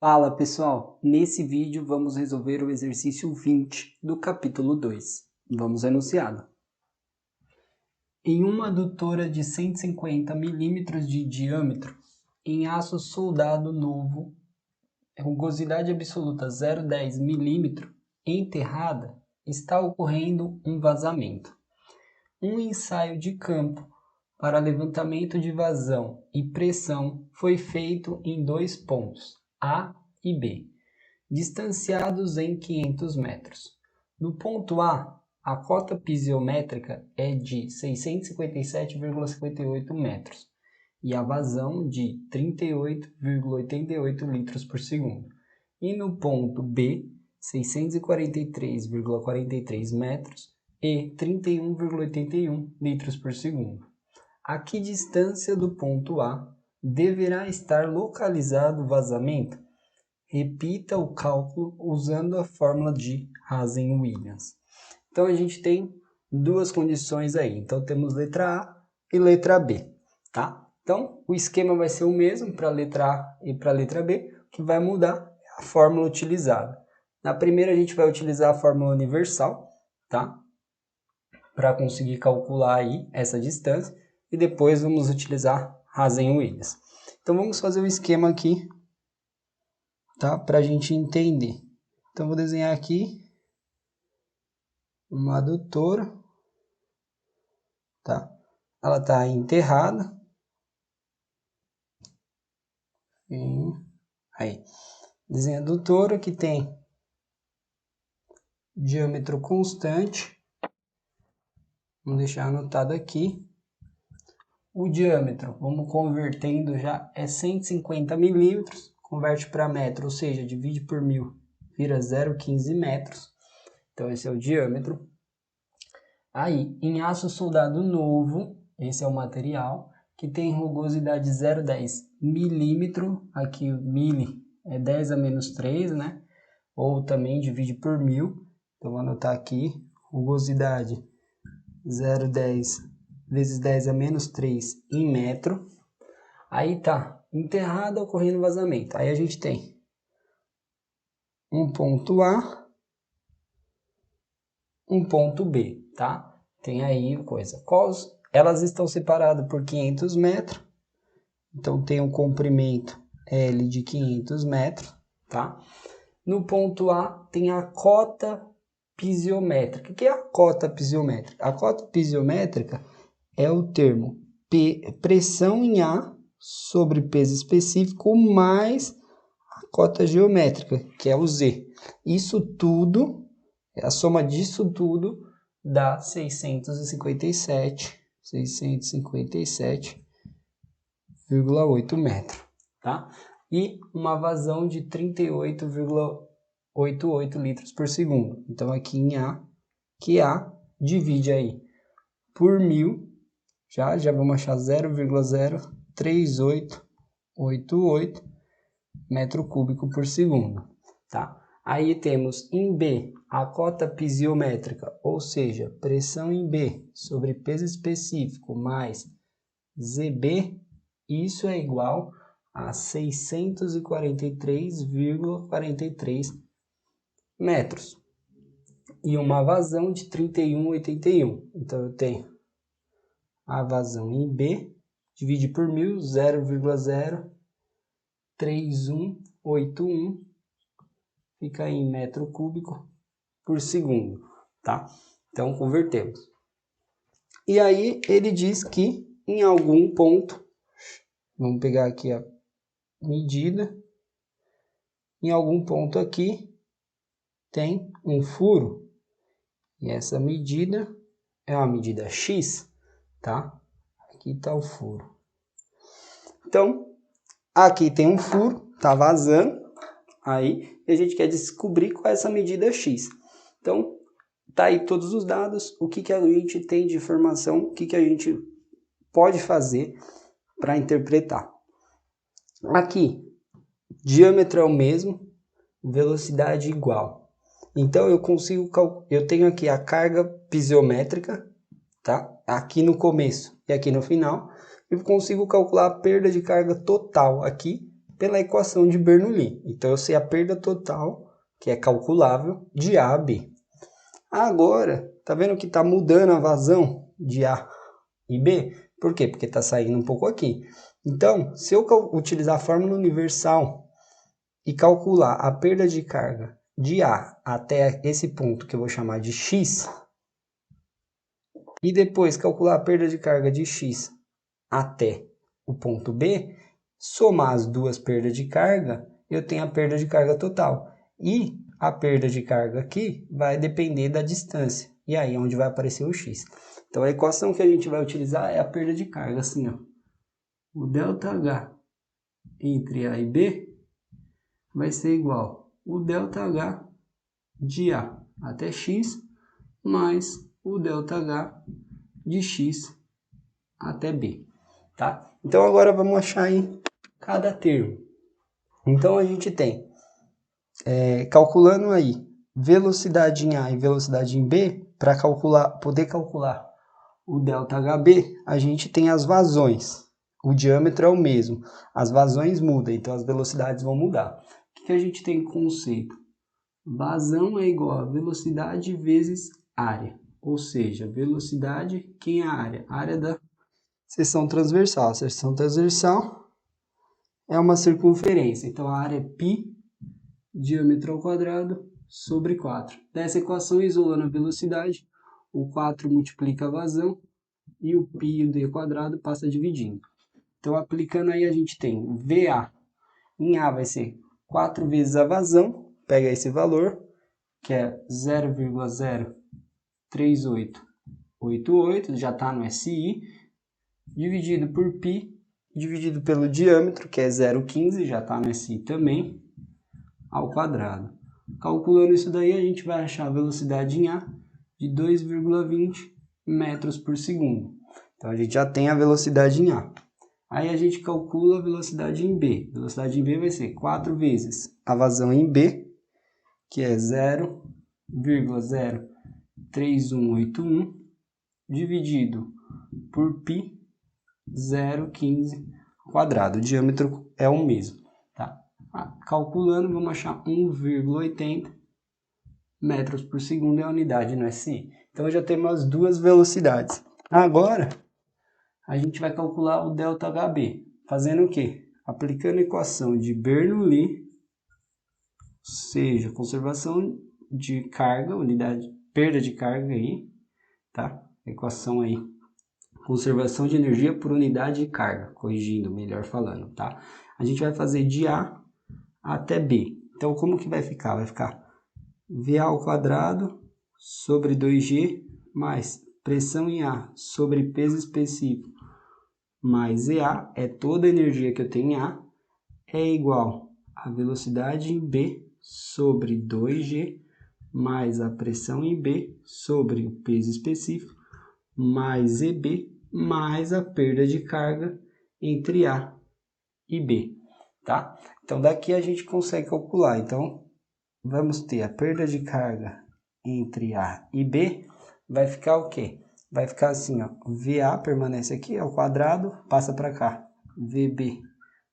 Fala pessoal, nesse vídeo vamos resolver o exercício 20 do capítulo 2. Vamos ao enunciado. Em uma adutora de 150 mm de diâmetro, em aço soldado novo, rugosidade absoluta 0,10 mm, enterrada, está ocorrendo um vazamento. Um ensaio de campo para levantamento de vazão e pressão foi feito em dois pontos, A e B, distanciados em 500 metros. No ponto A, a cota pisiométrica é de 657,58 metros e a vazão de 38,88 litros por segundo. E no ponto B, 643,43 metros e 31,81 litros por segundo. A que distância do ponto A deverá estar localizado o vazamento? Repita o cálculo usando a fórmula de Hazen-Williams. Então a gente tem duas condições aí. Então temos letra A e letra B, tá? Então o esquema vai ser o mesmo para a letra A e para a letra B. O que vai mudar é a fórmula utilizada. Na primeira a gente vai utilizar a fórmula universal, tá? Para conseguir calcular aí essa distância. E depois vamos utilizar Hazen-Williams. Então vamos fazer o esquema aqui, tá? Para a gente entender. Então vou desenhar aqui uma adutora, tá? Ela está enterrada. Aí, desenho a adutora que tem diâmetro constante. Vamos deixar anotado aqui. O diâmetro, vamos convertendo já, é 150 milímetros. Converte para metro, ou seja, divide por 1000, vira 0,15 metros. Então esse é o diâmetro. Aí, em aço soldado novo, esse é o material, que tem rugosidade 0,10 milímetro. Aqui o mili é 10 a menos 3, né? Ou também divide por 1000. Então vou anotar aqui, rugosidade 0,10 vezes 10 a menos 3 em metro. Aí tá, enterrado ocorrendo vazamento. Aí a gente tem um ponto A, um ponto B, tá? Tem aí coisa. Elas estão separadas por 500 metros. Então tem um comprimento L de 500 metros, tá? No ponto A tem a cota pisiométrica. O que é a cota pisiométrica? A cota pisiométrica é o termo pressão em A sobre peso específico mais a cota geométrica, que é o Z. Isso tudo, a soma disso tudo dá 657,8 metros, tá? E uma vazão de 38,88 litros por segundo. Então aqui em A, que A divide aí por 1000, já vamos achar 0,03888 metro cúbico por segundo, tá? Aí temos em B a cota pisiométrica, ou seja, pressão em B sobre peso específico mais ZB, isso é igual a 643,43 metros. E uma vazão de 31,81. Então eu tenho a vazão em B, divide por 1000, 0,03181, fica em metro cúbico por segundo, tá? Então convertemos. E aí ele diz que em algum ponto, vamos pegar aqui a medida, em algum ponto aqui tem um furo, e essa medida é uma medida X, tá? Aqui está o furo. Então, aqui tem um furo, tá vazando, aí a gente quer descobrir qual é essa medida X. Então, tá aí todos os dados, o que a gente tem de informação, o que a gente pode fazer para interpretar. Aqui, diâmetro é o mesmo, velocidade igual. Então eu tenho aqui a carga pisiométrica, tá? Aqui no começo e aqui no final. Eu consigo calcular a perda de carga total aqui pela equação de Bernoulli. Então, eu sei a perda total, que é calculável, de A a B. Agora, tá vendo que está mudando a vazão de A e B? Por quê? Porque está saindo um pouco aqui. Então, se eu utilizar a fórmula universal e calcular a perda de carga de A até esse ponto que eu vou chamar de X, e depois calcular a perda de carga de X até o ponto B, somar as duas perdas de carga, eu tenho a perda de carga total. E a perda de carga aqui vai depender da distância. E aí é onde vai aparecer o X. Então a equação que a gente vai utilizar é a perda de carga, assim, ó. O ΔH entre A e B vai ser igual o ΔH de A até X mais o ΔH de X até B, tá? Então agora vamos achar aí cada termo. Então a gente tem, calculando aí velocidade em A e velocidade em B, para poder calcular o ΔHB, a gente tem as vazões. O diâmetro é o mesmo, as vazões mudam, então as velocidades vão mudar. O que a gente tem conceito? Vazão é igual a velocidade vezes área, ou seja, velocidade, quem é a área? A área da seção transversal. A seção transversal é uma circunferência, então a área é π, diâmetro ao quadrado, sobre 4. Dessa equação, isolando a velocidade, o 4 multiplica a vazão e o π e o d quadrado passa dividindo. Então, aplicando aí, a gente tem VA. Em A vai ser 4 vezes a vazão, pega esse valor, que é 0,03888, já está no SI, dividido por π, dividido pelo diâmetro, que é 0,15, já está no SI também, ao quadrado. Calculando isso daí, a gente vai achar a velocidade em A de 2,20 metros por segundo. Então, a gente já tem a velocidade em A. Aí a gente calcula a velocidade em B. A velocidade em B vai ser 4 vezes a vazão em B, que é 0,03181, dividido por π, 0,15 quadrado. O diâmetro é o mesmo, tá? Calculando, vamos achar 1,80 metros por segundo é a unidade no SI. Então, já temos as duas velocidades. Agora, a gente vai calcular o ΔHB. Fazendo o quê? Aplicando a equação de Bernoulli, ou seja, conservação de carga, unidade, perda de carga aí, tá? Equação aí, conservação de energia por unidade de carga, corrigindo, melhor falando, tá? A gente vai fazer de A até B. Então, como que vai ficar? Vai ficar VA ao quadrado sobre 2G mais pressão em A sobre peso específico mais EA, é toda a energia que eu tenho em A, é igual a velocidade em B sobre 2G mais a pressão em B sobre o peso específico mais EB mais a perda de carga entre A e B, tá? Então, daqui a gente consegue calcular. Então, vamos ter a perda de carga entre A e B, vai ficar o quê? Vai ficar assim, ó, VA permanece aqui ao quadrado, passa para cá, VB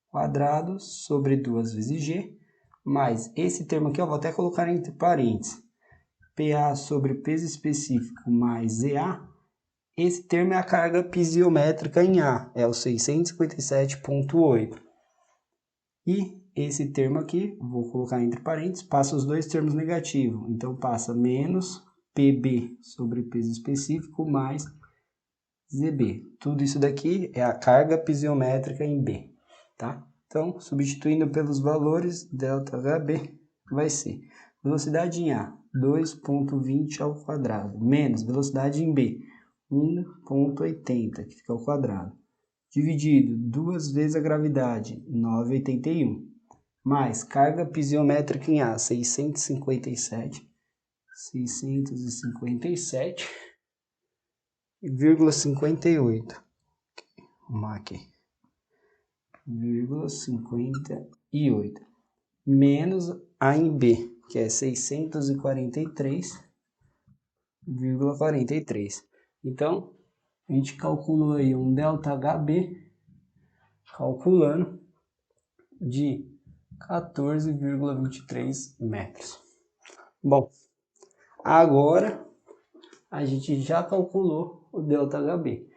quadrado sobre 2 vezes G, mais esse termo aqui, ó, vou até colocar entre parênteses, PA sobre peso específico mais EA, esse termo é a carga pisiométrica em A, é o 657,8. E esse termo aqui, vou colocar entre parênteses, passa os dois termos negativos, então passa menos PB sobre peso específico mais ZB. Tudo isso daqui é a carga pisiométrica em B, tá? Então, substituindo pelos valores, ΔHB vai ser velocidade em A, 2,20 ao quadrado, menos velocidade em B, 1,80, que fica ao quadrado, dividido 2 vezes a gravidade, 9,81, mais carga pisiométrica em A, 657,58. Vamos aqui. 0,58. Menos A em B, que é 643,43. Então, a gente calculou aí um ΔHB, calculando, de 14,23 metros. Bom, agora a gente já calculou o ΔHB.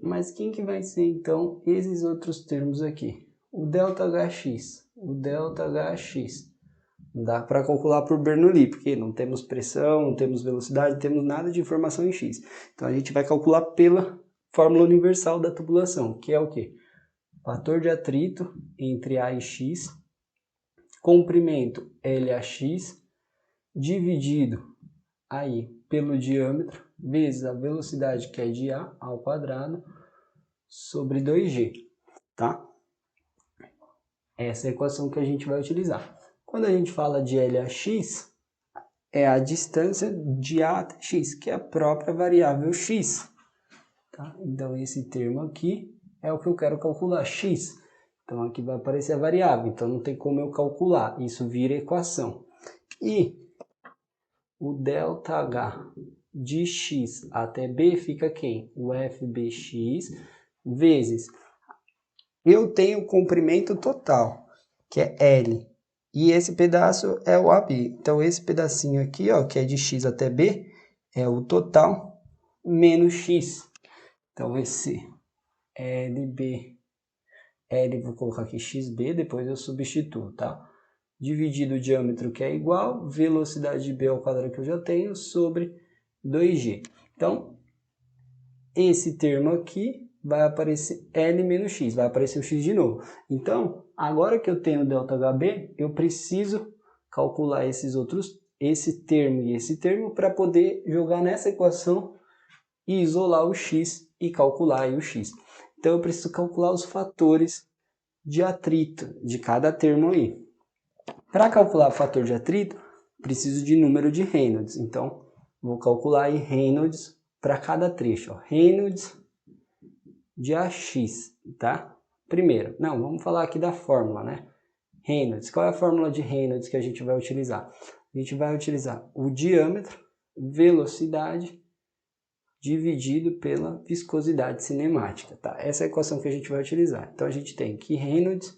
Mas quem que vai ser então esses outros termos aqui? O ΔHx. O ΔHx. Não dá para calcular por Bernoulli, porque não temos pressão, não temos velocidade, não temos nada de informação em x. Então a gente vai calcular pela fórmula universal da tubulação, que é o quê? Fator de atrito entre A e x, comprimento LAx, dividido aí pelo diâmetro, vezes a velocidade, que é de A ao quadrado, sobre 2g, tá? Essa é a equação que a gente vai utilizar. Quando a gente fala de LAx, é a distância de A até x, que é a própria variável x. Tá? Então, esse termo aqui é o que eu quero calcular, x. Então, aqui vai aparecer a variável, então não tem como eu calcular, isso vira equação. E o ΔH de x até b fica quem? O FBx vezes... Eu tenho o comprimento total, que é L. E esse pedaço é o AB. Então, esse pedacinho aqui, ó, que é de x até b, é o total menos x. Então, esse LB, L, vou colocar aqui xb, depois eu substituo, tá? Dividido o diâmetro, que é igual, velocidade de b ao quadrado que eu já tenho, sobre 2g. Então, esse termo aqui vai aparecer L menos x, vai aparecer o x de novo. Então, agora que eu tenho o ΔHB, eu preciso calcular esse termo e esse termo, para poder jogar nessa equação e isolar o x e calcular aí o x. Então, eu preciso calcular os fatores de atrito de cada termo aí. Para calcular o fator de atrito, preciso de número de Reynolds. Então, vou calcular aí Reynolds para cada trecho. Ó. Reynolds de AX, tá? Primeiro, não, vamos falar aqui da fórmula, né? Reynolds, qual é a fórmula de Reynolds que a gente vai utilizar? A gente vai utilizar o diâmetro, velocidade, dividido pela viscosidade cinemática, tá? Essa é a equação que a gente vai utilizar. Então, a gente tem que Reynolds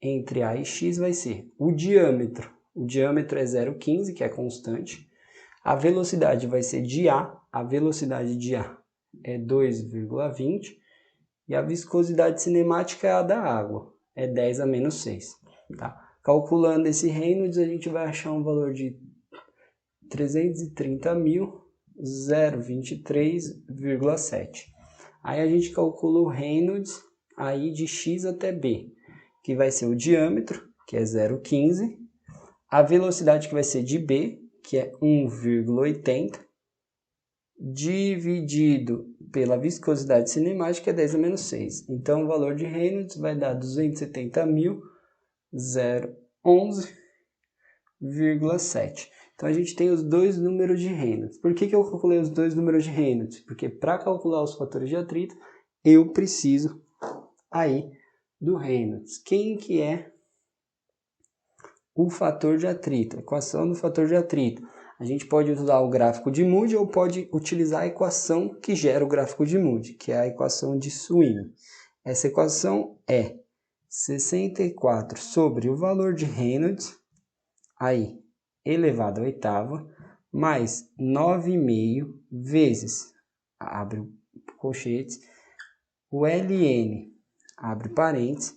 entre A e X vai ser o diâmetro é 0,15, que é constante. A velocidade vai ser de a velocidade de A é 2,20. E a viscosidade cinemática é a da água, é 10 a menos 6. Tá? Calculando esse Reynolds, a gente vai achar um valor de 330.023,7. Aí a gente calcula o Reynolds aí de x até b, que vai ser o diâmetro, que é 0,15, a velocidade, que vai ser de b, que é 1,80, dividido pela viscosidade cinemática, é 10 a menos 6. Então, o valor de Reynolds vai dar 270.011,7. Então, a gente tem os dois números de Reynolds. Por que eu calculei os dois números de Reynolds? Porque para calcular os fatores de atrito, eu preciso aí do Reynolds. Quem que é o fator de atrito? A equação do fator de atrito. A gente pode usar o gráfico de Moody ou pode utilizar a equação que gera o gráfico de Moody, que é a equação de Sweeney. Essa equação é 64 sobre o valor de Reynolds, aí, elevado à oitava, mais 9,5 vezes, abre colchetes, o Ln, abre parênteses,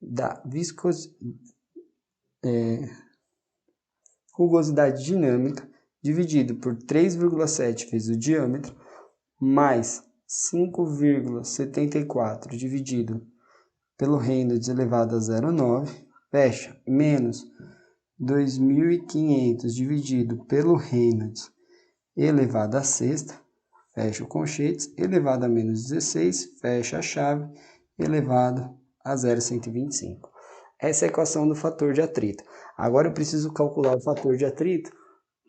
da rugosidade dinâmica, dividido por 3,7 vezes o diâmetro, mais 5,74 dividido pelo Reynolds elevado a 0,9, fecha, menos 2.500 dividido pelo Reynolds elevado a sexta, fecha o colchetes, elevado a menos 16, fecha a chave, elevado a 0,125. Essa é a equação do fator de atrito. Agora eu preciso calcular o fator de atrito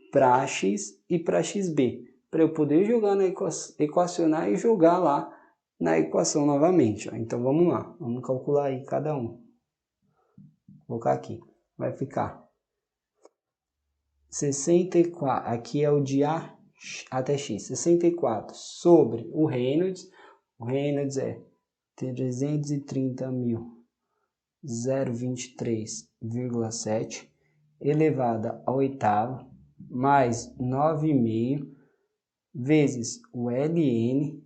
para x e para xb, para eu poder jogar na equacionar e jogar lá na equação novamente. Ó. Então vamos lá, vamos calcular aí cada um. Vou colocar aqui, vai ficar 64, aqui é o de A até x, 64 sobre o Reynolds é 330.023,7 0,23,7 elevada à oitava mais 9,5 vezes o ln.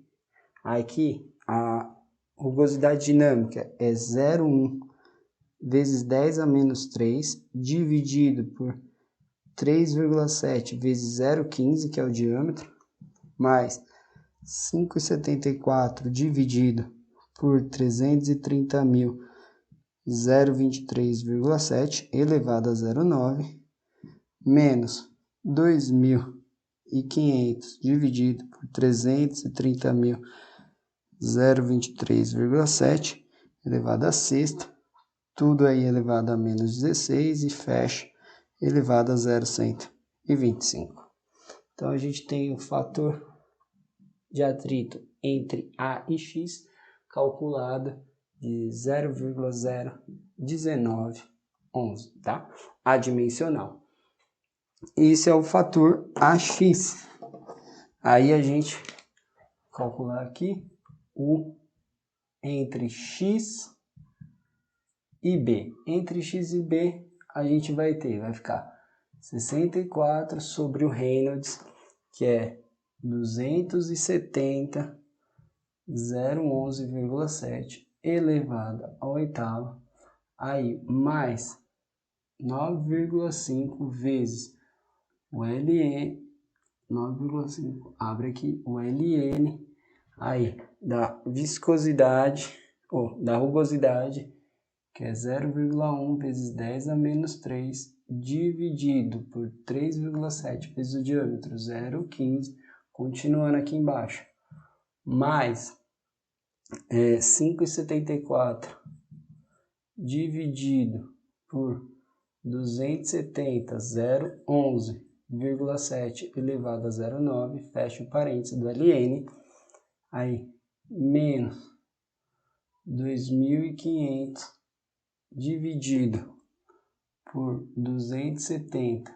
Aqui a rugosidade dinâmica é 0,1 vezes 10 a menos 3 dividido por 3,7 vezes 0,15, que é o diâmetro, mais 5,74 dividido por 330.000, 0,23,7 elevado a 0,9, menos 2.500 dividido por 330.000, 0,23,7 elevado a sexta, tudo aí elevado a menos 16 e fecha elevado a 0,125. Então, a gente tem o fator de atrito entre A e X calculado de 0,01911, tá? Adimensional. Isso é o fator AX. Aí a gente calcular aqui o entre X e B. Entre X e B a gente vai ficar 64 sobre o Reynolds, que é 270,011,7 elevado à oitava, aí mais 9,5 vezes o LN, 9,5, abre aqui o LN, aí da viscosidade, ou da rugosidade, que é 0,1 vezes 10 a menos 3, dividido por 3,7 vezes o diâmetro, 0,15, continuando aqui embaixo, mais 5,74 dividido por 270, 0,11,7 elevado a 0,9, fecha o parênteses do LN, aí menos 2.500 dividido por 270,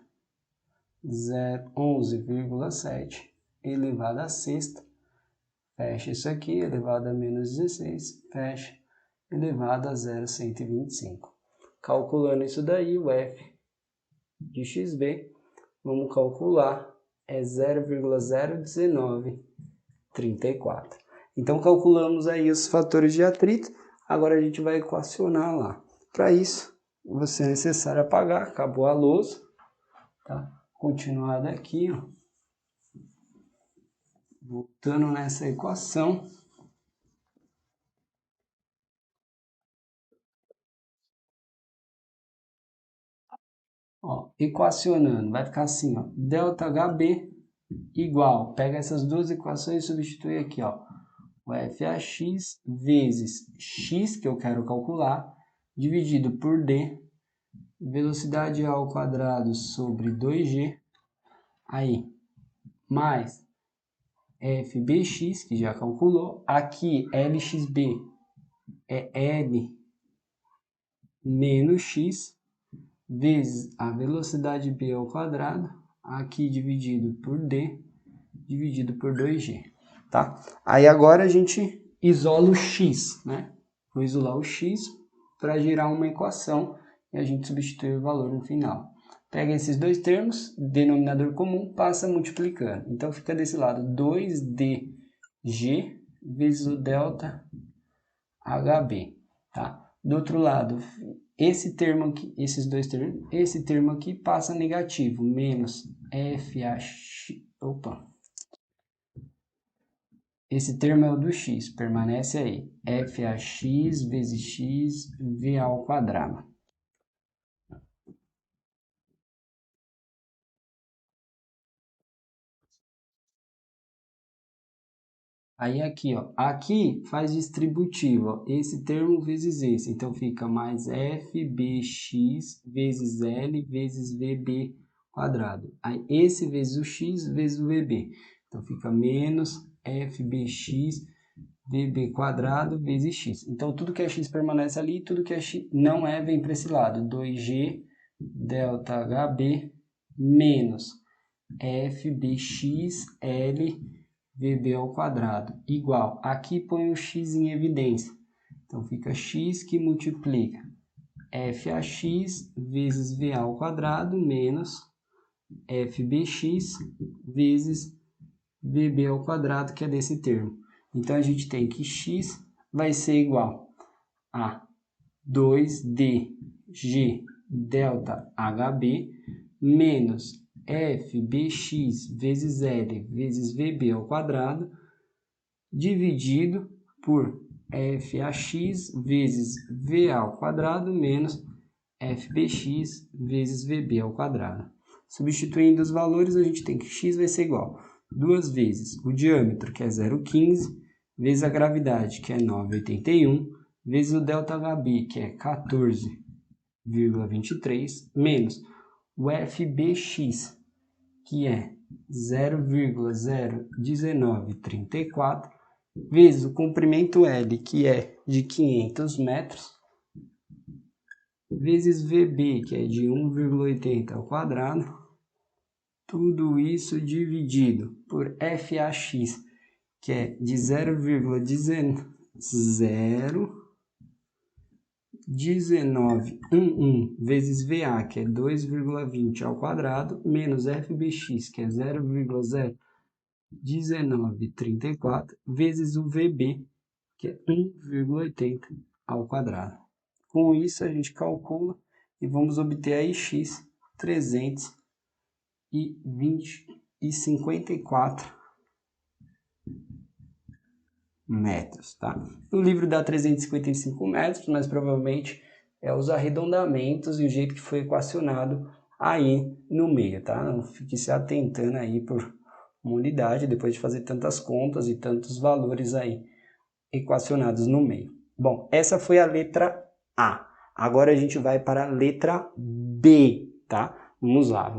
0,11,7 elevado a sexta, fecha isso aqui, elevado a menos 16, fecha, elevado a 0,125. Calculando isso daí, o F de XB, vamos calcular, é 0,01934. Então, calculamos aí os fatores de atrito, agora a gente vai equacionar lá. Para isso, vai ser necessário apagar, acabou a lousa, tá? Continuado aqui, ó. Voltando nessa equação, ó, equacionando, vai ficar assim, ó, ΔHB igual, pega essas duas equações e substitui aqui, ó, o FAX vezes x, que eu quero calcular, dividido por D, velocidade ao quadrado sobre 2G, aí, mais FBX, que já calculou, aqui LXB é L menos X, vezes a velocidade B ao quadrado, aqui dividido por D, dividido por 2G, tá? Aí agora a gente isola o X, né? Vou isolar o X para gerar uma equação e a gente substitui o valor no final. Pega esses dois termos, denominador comum, passa multiplicando. Então fica desse lado 2DG vezes o delta HB, tá? Do outro lado, esse termo aqui, esses dois termos, esse termo aqui passa negativo, menos FAX, opa, esse termo é o do x, permanece aí, FAX vezes x VA ao quadrado. Aí aqui, ó, aqui faz distributivo, ó, esse termo vezes esse, então fica mais FBX vezes L vezes VB quadrado. Aí esse vezes o x vezes o VB, então fica menos FBX VB quadrado vezes x. Então tudo que é x permanece ali, tudo que é x não é vem para esse lado, 2G delta HB menos FBXL VB ao quadrado, igual, aqui põe o x em evidência, então fica x que multiplica FAX vezes VA ao quadrado menos FBX vezes VB ao quadrado, que é desse termo. Então, a gente tem que x vai ser igual a 2DG delta HB menos FBX vezes L vezes VB ao quadrado dividido por FAX vezes VA ao quadrado menos FBX vezes VB ao quadrado. Substituindo os valores, a gente tem que x vai ser igual a 2 vezes o diâmetro, que é 0,15, vezes a gravidade, que é 9,81, vezes o ΔHB, que é 14,23, menos o FBX, que é 0,01934, vezes o comprimento L, que é de 500 metros, vezes VB, que é de 1,80 ao quadrado, tudo isso dividido por FAX, que é de 0,1911 vezes VA, que é 2,20 ao quadrado, menos FBX, que é 0,01934, vezes o VB, que é 1,80 ao quadrado. Com isso, a gente calcula e vamos obter aí x 354 metros, tá? No livro dá 355 metros, mas provavelmente é os arredondamentos e o jeito que foi equacionado aí no meio, tá? Não fique se atentando aí por uma unidade, depois de fazer tantas contas e tantos valores aí equacionados no meio. Bom, essa foi a letra A. Agora a gente vai para a letra B, tá? Vamos lá,